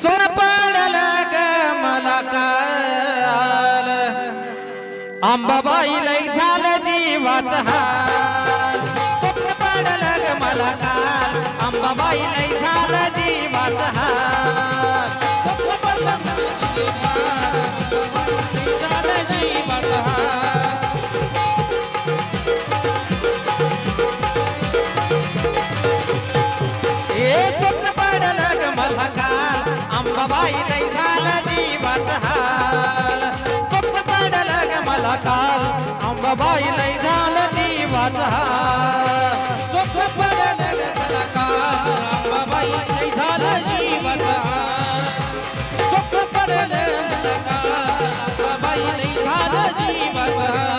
स्वप्न पडलं ग मला काल अंबाबाई लई झालं जीवाचं हाल स्वप्न पडलं ग मला काल अंबाबाई लई झालं जीवाचं हाल स्वप्न पडलं लई झालं जीवाचं हाल स्वप्न पडलं ग मला काल अंबाबाई लई झालं जीवाचं हाल स्वप्न पडलं ग मला काल अंबाबाई लई झालं जीवाचं हाल स्वप्न पडलं मला काल अंबाबाई लई झालं जीवाचं हाल स्वप्न पडलं मला काल अंबाबाई लई झालं जीवाचं हाल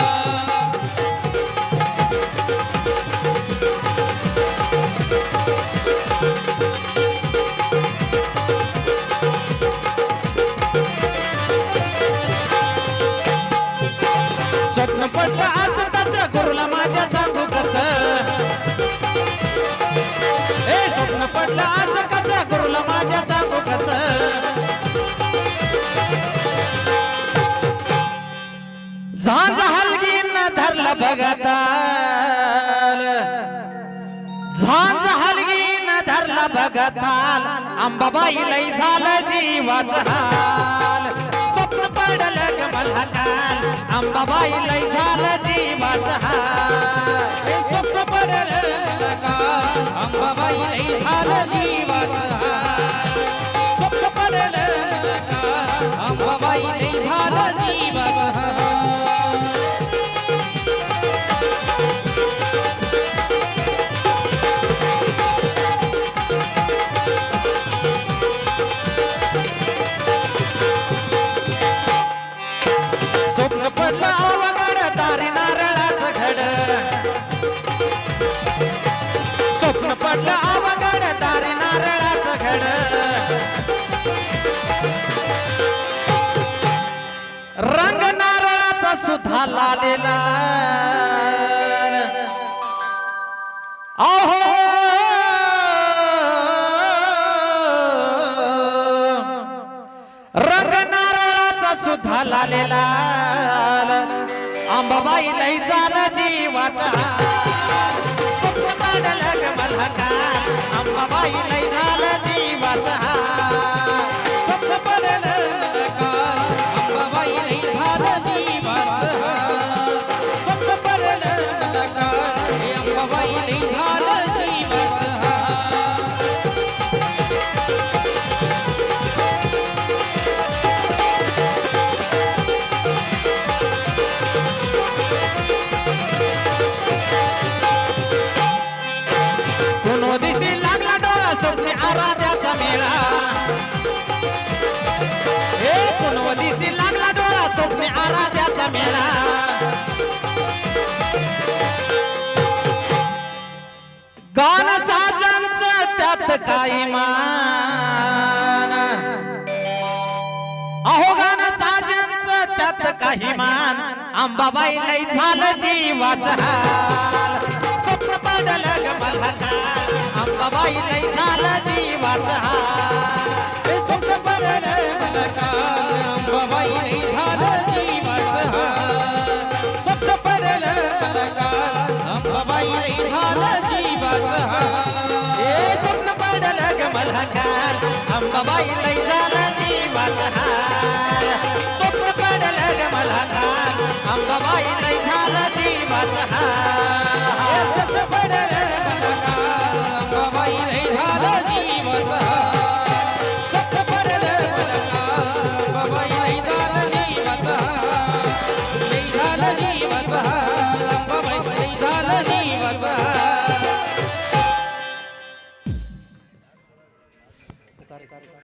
स्वप्न पडलं असं तसं गुरुला माझ्या सांगू कसं स्वप्न पडलं असं कसं गुरुला माझ्या सांगू कसं झांज हलगीन धरलं बघताल झांज हलगीन धरलं बघताल अंबाबाई लई झालं जीवाचं हाल स्वप्न पडलं ग मला काल अंबाबाई लई झालं जीवाचं हाल स्वप्न पडलं मला काल अंबाबाई लई झालं जीवाचं हाल स्वप्न पडलं मला काल अंबाबाई लई झालं जीवाचं हाल स्वप्न पडलं अवघड तारी नारळाचं घड स्वप्न पडलं अवघड तारी नारळाचं घड रंग नारळाचा सुद्धा लालेला अहो रंग नारळाचा सुद्धा लालेला अंबाबाई लई झालं जीवाचा हाल स्वप्न पडलं ग मला काल अंबाबाई लई झालं जीवाचा हाल स्वप्न पडलं मला काल अंबाबाई लई झालं जीवाचं हाल स्वप्न पडलं मला काल अंबाबाई लई झालं जीवाचं हाल कोणो दिसी लागला डोळा स्वप्ने आराध्याचा मेळा कोणो दिसी लागला डोळा स्वप्ने आराध्याचा मेळा गान साजांचं त्यात काही मान अहो गान साजांचं त्यात काही मान अंबाबाई लई झालं जीवाचं हाल स्वप्न पडलं ग मला काल अंबाबाई लई झालं जीवाचं हाल स्वप्न पडलं मला काल अंबाबाई लई झालं जीवाचं हाल स्वप्न पडलं मला काल अंबाबाई लई झालं जीवाचं हाल स्वप्न पडलं ग मला काल अंबाबाई लई झालं जीवाचं हाल स्वप्न पडलं ग मला काल अंबाबाई लई झालं जीवाचं हाल स्वप्न पडलं